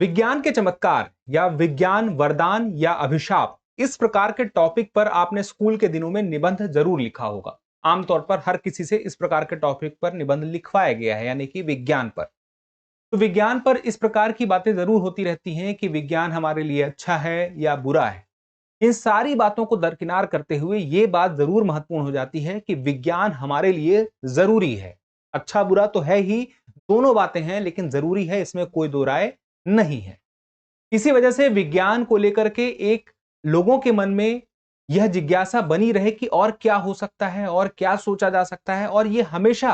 विज्ञान के चमत्कार या विज्ञान वरदान या अभिशाप, इस प्रकार के टॉपिक पर आपने स्कूल के दिनों में निबंध जरूर लिखा होगा। आमतौर पर हर किसी से इस प्रकार के टॉपिक पर निबंध लिखवाया गया है, यानी कि विज्ञान पर। तो विज्ञान पर इस प्रकार की बातें जरूर होती रहती हैं कि विज्ञान हमारे लिए अच्छा है या बुरा है। इन सारी बातों को दरकिनार करते हुए यह बात जरूर महत्वपूर्ण हो जाती है कि विज्ञान हमारे लिए जरूरी है। अच्छा बुरा तो है ही, दोनों बातें हैं, लेकिन जरूरी है, इसमें कोई दो राय नहीं है। इसी वजह से विज्ञान को लेकर के एक लोगों के मन में यह जिज्ञासा बनी रहे कि और क्या हो सकता है और क्या सोचा जा सकता है, और यह हमेशा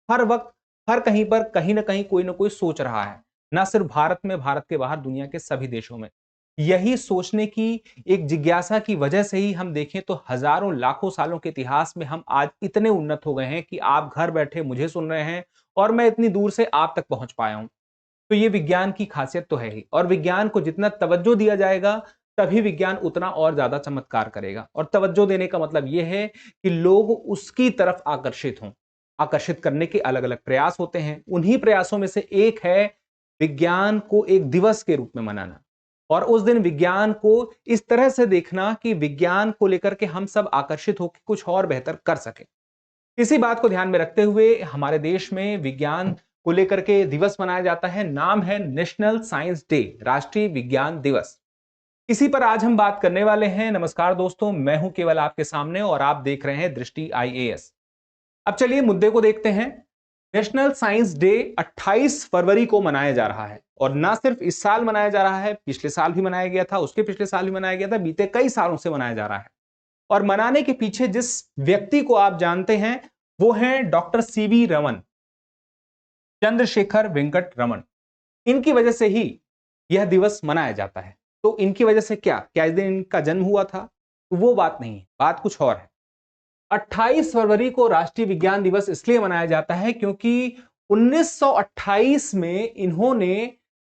हर वक्त हर कहीं पर कहीं ना कहीं कोई ना कोई सोच रहा है। ना सिर्फ भारत में, भारत के बाहर दुनिया के सभी देशों में यही सोचने की एक जिज्ञासा की वजह से ही हम देखें तो हजारों लाखों सालों के इतिहास में हम आज इतने उन्नत हो गए हैं कि आप घर बैठे मुझे सुन रहे हैं और मैं इतनी दूर से आप तक पहुंच पाया हूं। तो ये विज्ञान की खासियत तो है ही, और विज्ञान को जितना तवज्जो दिया जाएगा तभी विज्ञान उतना और ज्यादा चमत्कार करेगा। और तवज्जो देने का मतलब यह है कि लोग उसकी तरफ आकर्षित हों। आकर्षित करने के अलग अलग प्रयास होते हैं, उन्हीं प्रयासों में से एक है विज्ञान को एक दिवस के रूप में मनाना, और उस दिन विज्ञान को इस तरह से देखना कि विज्ञान को लेकर के हम सब आकर्षित होकर कुछ और बेहतर कर सके। इसी बात को ध्यान में रखते हुए हमारे देश में विज्ञान को लेकर के दिवस मनाया जाता है। नाम है नेशनल साइंस डे, राष्ट्रीय विज्ञान दिवस। इसी पर आज हम बात करने वाले हैं। नमस्कार दोस्तों, मैं हूं केवल आपके सामने और आप देख रहे हैं दृष्टि आईएएस। अब चलिए मुद्दे को देखते हैं। नेशनल साइंस डे 28 फरवरी को मनाया जा रहा है, और ना सिर्फ इस साल मनाया जा रहा है, पिछले साल भी मनाया गया था, उसके पिछले साल भी मनाया गया था, बीते कई सालों से मनाया जा रहा है। और मनाने के पीछे जिस व्यक्ति को आप जानते हैं वो हैं डॉक्टर सीवी रमन, चंद्रशेखर वेंकट रमन। इनकी वजह से ही यह दिवस मनाया जाता है। तो इनकी वजह से क्या क्या इस दिन इनका जन्म हुआ था? तो वो बात नहीं है, बात कुछ और है। 28 फरवरी को राष्ट्रीय विज्ञान दिवस इसलिए मनाया जाता है क्योंकि 1928 में इन्होंने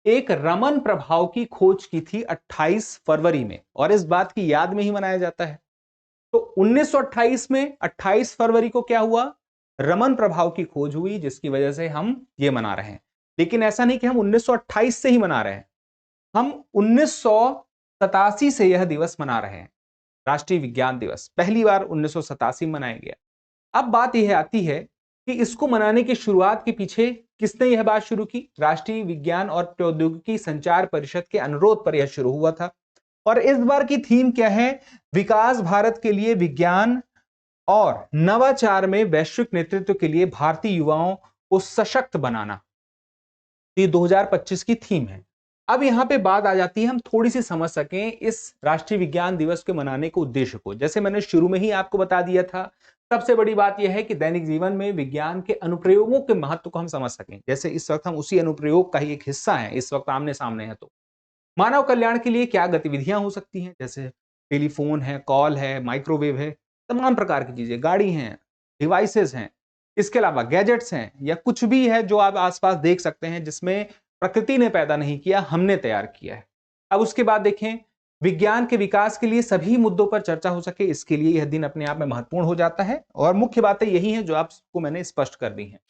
एक रमन प्रभाव की खोज की थी 28 फरवरी में, और इस बात की याद में ही मनाया जाता है। तो 1928 में 28 फरवरी को क्या हुआ? रमन प्रभाव की खोज हुई, जिसकी वजह से हम ये मना रहे हैं। लेकिन ऐसा नहीं कि हम 1928 से ही मना रहे हैं, हम 1987 से यह दिवस मना रहे हैं। राष्ट्रीय विज्ञान दिवस पहली बार 1987 में मनाया गया। अब बात यह आती है कि इसको मनाने की शुरुआत के पीछे किसने यह बात शुरू की? राष्ट्रीय विज्ञान और प्रौद्योगिकी संचार परिषद के अनुरोध पर यह शुरू हुआ था। और इस बार की थीम क्या है? विकास भारत के लिए विज्ञान और नवाचार में वैश्विक नेतृत्व के लिए भारतीय युवाओं को सशक्त बनाना। ये 2025 की थीम है। अब यहां पे बात आ जाती है, हम थोड़ी सी समझ सकें इस राष्ट्रीय विज्ञान दिवस के मनाने के उद्देश्य को। जैसे मैंने शुरू में ही आपको बता दिया था, सबसे बड़ी बात यह है कि दैनिक जीवन में विज्ञान के अनुप्रयोगों के महत्व को हम समझ सकें। जैसे इस वक्त हम उसी अनुप्रयोग का ही एक हिस्सा हैं, इस वक्त आमने सामने है। तो मानव कल्याण के लिए क्या गतिविधियां हो सकती हैं? जैसे टेलीफोन है, कॉल है, माइक्रोवेव है, तमाम प्रकार की चीजें, गाड़ी हैं, डिवाइसेस हैं, इसके अलावा गैजेट्स हैं, या कुछ भी है जो आप आसपास देख सकते हैं जिसमें प्रकृति ने पैदा नहीं किया, हमने तैयार किया है। अब उसके बाद देखें, विज्ञान के विकास के लिए सभी मुद्दों पर चर्चा हो सके, इसके लिए यह दिन अपने आप में महत्वपूर्ण हो जाता है। और मुख्य बातें यही हैं जो आपको मैंने स्पष्ट कर दी हैं।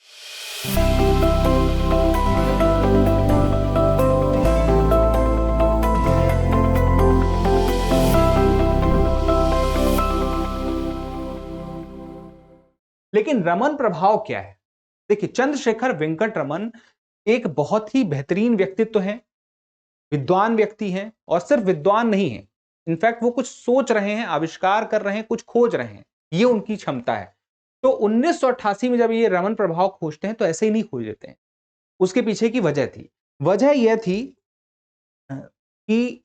लेकिन रमन प्रभाव क्या है? देखिए, चंद्रशेखर वेंकट रमन एक बहुत ही बेहतरीन व्यक्तित्व है, विद्वान व्यक्ति हैं, और सिर्फ विद्वान नहीं है, इनफैक्ट वो कुछ सोच रहे हैं, आविष्कार कर रहे हैं, कुछ खोज रहे हैं, ये उनकी क्षमता है। तो 1988 में जब ये रमन प्रभाव खोजते हैं तो ऐसे ही नहीं खोज लेते हैं, उसके पीछे की वजह थी। वजह यह थी कि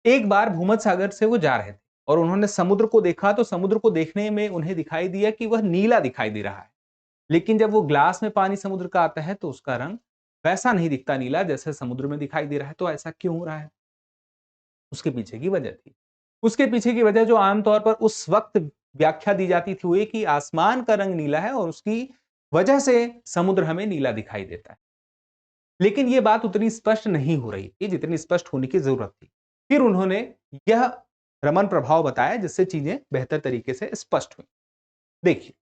एक बार भूमध्य सागर से वो जा रहे थे और उन्होंने समुद्र को देखा, तो समुद्र को देखने में उन्हें दिखाई दिया कि वह नीला दिखाई दे रहा है। लेकिन जब वो ग्लास में पानी समुद्र का आता है तो उसका रंग वैसा नहीं दिखता नीला जैसे समुद्र में दिखाई दे रहा है। तो ऐसा क्यों हो रहा है? उसके पीछे की वजह थी। उसके पीछे की वजह जो आमतौर पर उस वक्त व्याख्या दी जाती थी वो ये कि आसमान का रंग नीला है और उसकी वजह से समुद्र हमें नीला दिखाई देता है। लेकिन ये बात उतनी स्पष्ट नहीं हो रही थी जितनी स्पष्ट होने की जरूरत थी। फिर उन्होंने यह रमन प्रभाव बताया जिससे चीजें बेहतर तरीके से स्पष्ट हुई। देखिए,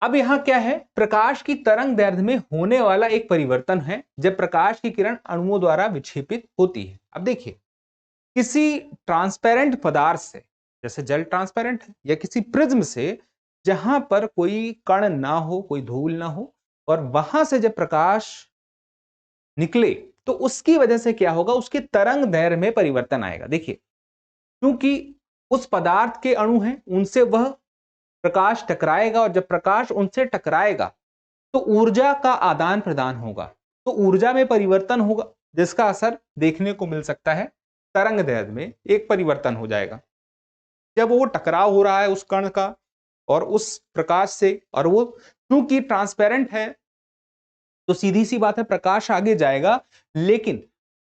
अब यहां क्या है, प्रकाश की तरंग दैर्ध्य में होने वाला एक परिवर्तन है जब प्रकाश की किरण अणुओं द्वारा विक्षेपित होती है। अब देखिए, किसी ट्रांसपेरेंट पदार्थ से, जैसे जल ट्रांसपेरेंट है, या किसी प्रिज्म से जहां पर कोई कण ना हो, कोई धूल ना हो, और वहां से जब प्रकाश निकले तो उसकी वजह से क्या होगा, उसके तरंग दैर्ध्य में परिवर्तन आएगा। देखिए, क्योंकि उस पदार्थ के अणु हैं, उनसे वह प्रकाश टकराएगा, और जब प्रकाश उनसे टकराएगा तो ऊर्जा का आदान प्रदान होगा, तो ऊर्जा में परिवर्तन होगा, जिसका असर देखने को मिल सकता है तरंग दैर्ध्य में एक परिवर्तन हो जाएगा। जब वो टकराव हो रहा है उस कण का और उस प्रकाश से, और वो क्योंकि ट्रांसपेरेंट है तो सीधी सी बात है प्रकाश आगे जाएगा, लेकिन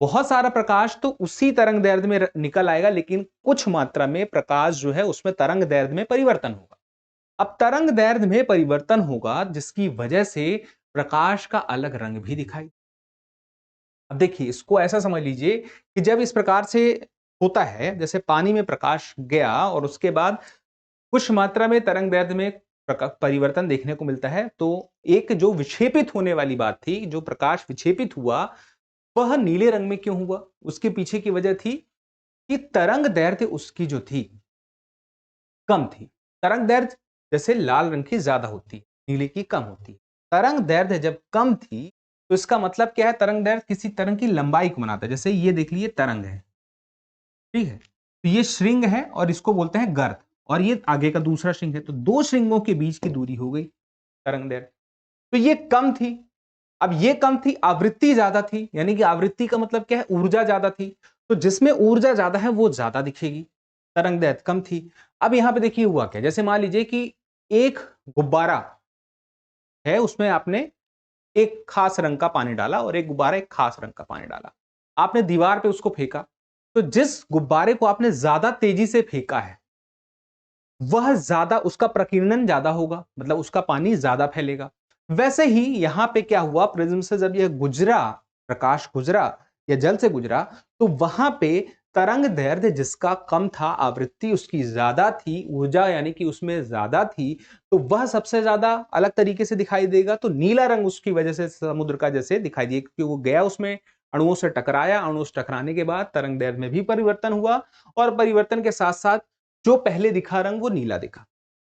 बहुत सारा प्रकाश तो उसी तरंग दैर्ध्य में निकल आएगा, लेकिन कुछ मात्रा में प्रकाश जो है उसमें तरंग दैर्ध्य में परिवर्तन होगा। अब तरंग दैर्ध्य में परिवर्तन होगा जिसकी वजह से प्रकाश का अलग रंग भी दिखाई। अब देखिए, इसको ऐसा समझ लीजिए कि जब इस प्रकार से होता है, जैसे पानी में प्रकाश गया और उसके बाद कुछ मात्रा में तरंग दैर्ध्य में परिवर्तन देखने को मिलता है, तो एक जो विक्षेपित होने वाली बात थी, जो प्रकाश विक्षेपित हुआ, वह नीले रंग में क्यों हुआ? उसके पीछे की वजह थी कि तरंग दैर्ध्य उसकी जो थी कम थी। तरंग दैर्ध्य जैसे लाल रंग की ज्यादा होती है, नीले की कम होती है। तरंग दैर्ध्य जब कम थी तो इसका मतलब क्या है, तरंग दैर्ध्य किसी तरंग की लंबाई को बनाता है। जैसे ये देख लीजिए तरंग है, ठीक है, तो ये श्रृंग है और इसको बोलते हैं गर्त, और ये आगे का दूसरा श्रृंग है, तो दो श्रृंगों के बीच की दूरी हो गई तरंग दैर्ध्य। तो ये कम थी, अब ये कम थी, आवृत्ति ज्यादा थी, यानी कि आवृत्ति का मतलब क्या है, ऊर्जा ज्यादा थी, तो जिसमें ऊर्जा ज्यादा है वो ज्यादा दिखेगी, तरंग दैर्ध्य कम थी। अब यहां पे देखिए हुआ क्या, जैसे मान लीजिए कि एक गुब्बारा है, उसमें आपने एक खास रंग का पानी डाला, और एक गुब्बारा एक खास रंग का पानी डाला, आपने दीवार पे उसको फेंका, तो जिस गुब्बारे को आपने ज्यादा तेजी से फेंका है वह ज्यादा, उसका प्रकीर्णन ज्यादा होगा, मतलब उसका पानी ज्यादा फैलेगा। वैसे ही यहां पे क्या हुआ, प्रिज्म से जब यह गुजरा, प्रकाश गुजरा या जल से गुजरा, तो वहां पे तरंग दैर्ध्य जिसका कम था, आवृत्ति उसकी ज्यादा थी, ऊर्जा यानी कि उसमें ज्यादा थी, तो वह सबसे ज्यादा अलग तरीके से दिखाई देगा। तो नीला रंग उसकी वजह से समुद्र का जैसे दिखाई दिए, क्योंकि वो गया उसमें, अणुओं से टकराया, अणुओं से टकराने के बाद तरंग दैर्ध्य में भी परिवर्तन हुआ, और परिवर्तन के साथ साथ जो पहले दिखा रंग वो नीला दिखा।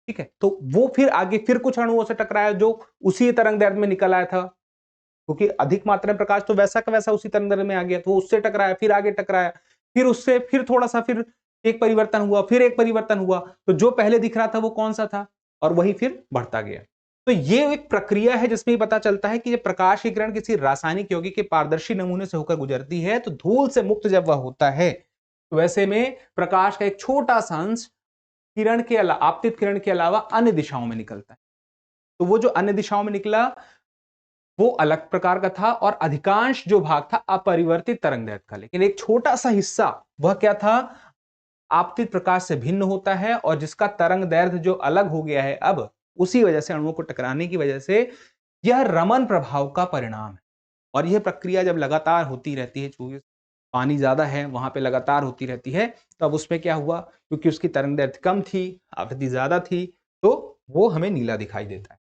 ठीक है, तो वो फिर आगे फिर कुछ अणुओं से टकराया जो उसी तरंग दैर्ध्य में निकल आया था, क्योंकि अधिक मात्रा में प्रकाश तो वैसा का वैसा उसी तरंग दैर्ध्य में आ गया, तो वो उससे टकराया, फिर आगे टकराया, फिर उससे फिर थोड़ा सा फिर एक परिवर्तन हुआ, फिर एक परिवर्तन हुआ, तो जो पहले दिख रहा था वो कौन सा था, और वही फिर बढ़ता गया। तो ये एक प्रक्रिया है जिसमें पता चलता है कि जब प्रकाश की किरण किसी रासायनिक यौगिक के पारदर्शी नमूने से होकर गुजरती है, तो धूल से मुक्त जब वह होता है, तो वैसे में प्रकाश का एक छोटा सा अंश किरण के अलावा, आपतित किरण के अलावा अन्य दिशाओं में निकलता है। तो वो जो अन्य दिशाओं में निकला वो अलग प्रकार का था, और अधिकांश जो भाग था अपरिवर्तित तरंग दैर्ध्य का, लेकिन एक छोटा सा हिस्सा वह क्या था, आपतित प्रकाश से भिन्न होता है, और जिसका तरंग दैर्ध्य जो अलग हो गया है अब, उसी वजह से अणुओं को टकराने की वजह से यह रमन प्रभाव का परिणाम है। और यह प्रक्रिया जब लगातार होती रहती है, चूंकि पानी ज्यादा है वहां पे लगातार होती रहती है, तो अब उसमें क्या हुआ, क्योंकि उसकी तरंग दैर्ध्य कम थी, आवृत्ति ज्यादा थी, तो वो हमें नीला दिखाई देता है।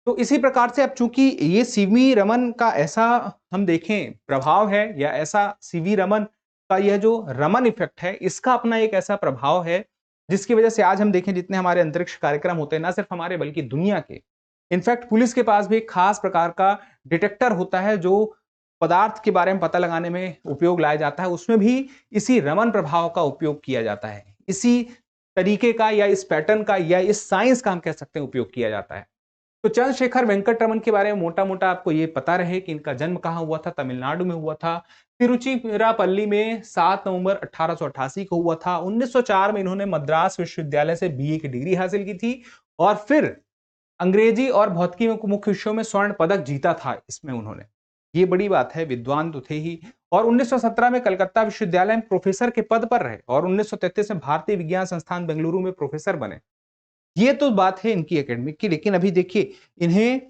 तो इसी प्रकार से अब चूंकि ये सीवी रमन का ऐसा हम देखें प्रभाव है, या ऐसा सीवी रमन का यह जो रमन इफेक्ट है, इसका अपना एक ऐसा प्रभाव है जिसकी वजह से आज हम देखें जितने हमारे अंतरिक्ष कार्यक्रम होते हैं, ना सिर्फ हमारे बल्कि दुनिया के, इनफैक्ट पुलिस के पास भी एक खास प्रकार का डिटेक्टर होता है जो पदार्थ के बारे में पता लगाने में उपयोग लाया जाता है, उसमें भी इसी रमन प्रभाव का उपयोग किया जाता है। इसी तरीके का, या इस पैटर्न का, या इस साइंस का हम कह सकते हैं उपयोग किया जाता है। तो चंद्रशेखर वेंकट रमन के बारे में मोटा मोटा आपको ये पता रहे कि इनका जन्म कहां हुआ था, तमिलनाडु में हुआ था, तिरुचिरापल्ली में 7 नवंबर 1888 को हुआ था। 1904 में इन्होंने मद्रास विश्वविद्यालय से बीए की डिग्री हासिल की थी, और फिर अंग्रेजी और भौतिकी में मुख्य विषयों में स्वर्ण पदक जीता था इसमें उन्होंने। ये बड़ी बात है, विद्वान तो थे ही। और 1917 में कलकत्ता विश्वविद्यालय में प्रोफेसर के पद पर रहे, और 1933 में भारतीय विज्ञान संस्थान बेंगलुरु में प्रोफेसर बने। ये तो बात है इनकी एकेडमिक की, लेकिन अभी देखिए इन्हें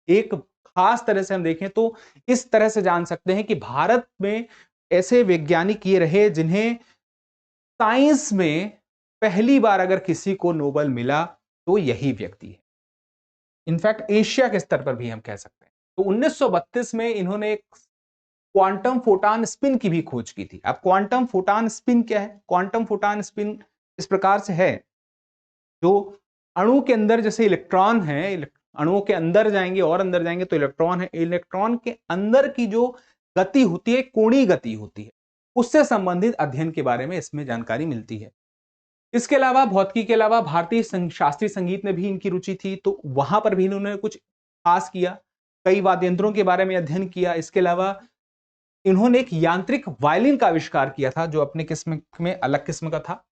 एक खास तरह से हम देखें तो इस तरह से जान सकते हैं कि भारत में ऐसे वैज्ञानिक ये रहे जिन्हें साइंस में पहली बार अगर किसी को नोबेल मिला तो यही व्यक्ति है। इनफैक्ट एशिया के स्तर पर भी हम कह सकते हैं। तो 1932 में इन्होंने एक क्वांटम फोटॉन स्पिन की भी खोज की थी। अब क्वांटम फोटॉन स्पिन क्या है? क्वांटम फोटॉन स्पिन इस प्रकार से है, जो अणु के अंदर जैसे इलेक्ट्रॉन है, अणुओं के अंदर जाएंगे और अंदर जाएंगे तो इलेक्ट्रॉन है, इलेक्ट्रॉन के अंदर की जो गति होती है, कोणीय गति होती है, उससे संबंधित अध्ययन के बारे में इसमें जानकारी मिलती है। इसके अलावा भौतिकी के अलावा भारतीय शास्त्रीय संगीत में भी इनकी रुचि थी, तो वहां पर भी इन्होंने कुछ खास किया, कई वाद्य यंत्रों के बारे में अध्ययन किया। इसके अलावा इन्होंने एक यांत्रिक वायलिन का आविष्कार किया था, जो अपने किस्म में अलग किस्म का था।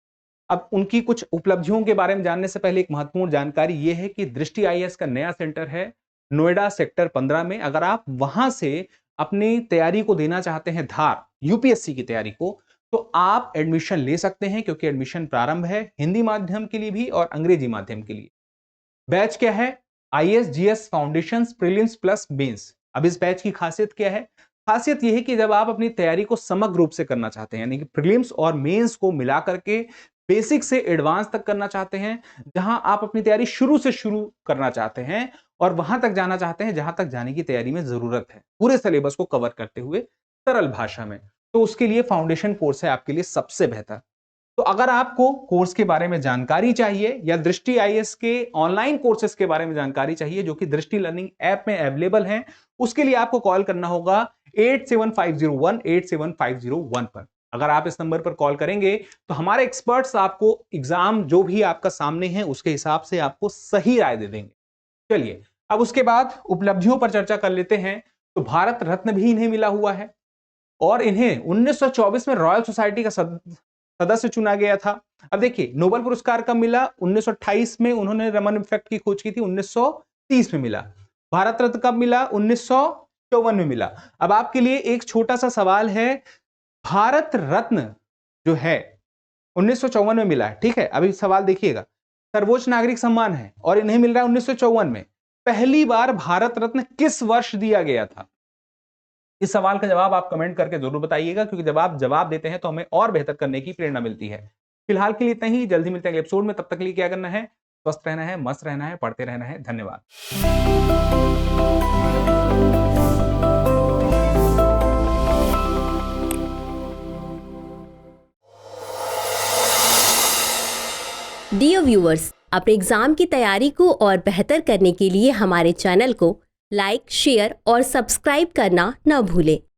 अब उनकी कुछ उपलब्धियों के बारे में जानने से पहले एक महत्वपूर्ण जानकारी यह है कि दृष्टि आईएएस का नया सेंटर है नोएडा सेक्टर 15 में। अगर आप वहां से अपनी तैयारी को देना चाहते हैं, धार यूपीएससी की तैयारी को, तो आप एडमिशन ले सकते हैं, क्योंकि एडमिशन प्रारंभ है हिंदी माध्यम के लिए भी और अंग्रेजी माध्यम के लिए। बैच क्या है? ISGS foundations prelims plus mains. अब इस बैच की खासियत क्या है? खासियत यह है कि जब आप अपनी तैयारी को समग्र रूप से करना चाहते हैं, यानी कि प्रीलिम्स और मेंस को मिला करके बेसिक से एडवांस तक करना चाहते हैं, जहां आप अपनी तैयारी शुरू से शुरू करना चाहते हैं और वहां तक जाना चाहते हैं जहां तक जाने की तैयारी में जरूरत है, पूरे सिलेबस को कवर करते हुए सरल भाषा में, तो उसके लिए फाउंडेशन कोर्स है आपके लिए सबसे बेहतर। तो अगर आपको कोर्स के बारे में जानकारी चाहिए या दृष्टि आईएएस के ऑनलाइन कोर्सेज के बारे में जानकारी चाहिए, जो कि दृष्टि लर्निंग ऐप में अवेलेबल हैं, उसके लिए आपको कॉल करना होगा 8750187501 पर। अगर आप इस नंबर पर कॉल करेंगे तो हमारे एक्सपर्ट्स आपको एग्जाम जो भी आपका सामने है उसके हिसाब से आपको सही राय दे देंगे। चलिए अब उसके बाद उपलब्धियों पर चर्चा कर लेते हैं। तो भारत रत्न भी इन्हें मिला हुआ है और इन्हें 1924 में रॉयल सोसाइटी का सदस्य चुना गया था। अब देखिए, नोबेल पुरस्कार कब मिला? 1928 में उन्होंने रमन इफेक्ट की खोज की थी, 1930 में मिला। भारत रत्न कब मिला? 1954 में मिला। अब आपके लिए एक छोटा सा सवाल है, भारत रत्न जो है 1954 में मिला है, ठीक है। अभी सवाल देखिएगा, सर्वोच्च नागरिक सम्मान है और इन्हें मिल रहा है 1954 में। पहली बार भारत रत्न किस वर्ष दिया गया था? इस सवाल का जवाब आप कमेंट करके जरूर बताइएगा, क्योंकि जब आप जवाब देते हैं तो हमें और बेहतर करने की प्रेरणा मिलती है। फिलहाल के लिए इतना ही, जल्दी मिलते हैं अगले एपिसोड में। तब तक के लिए क्या करना है? स्वस्थ रहना है, मस्त रहना है, पढ़ते रहना है। धन्यवाद। डियर व्यूअर्स, अपने एग्जाम की तैयारी को और बेहतर करने के लिए हमारे चैनल को लाइक, शेयर और सब्सक्राइब करना न भूलें।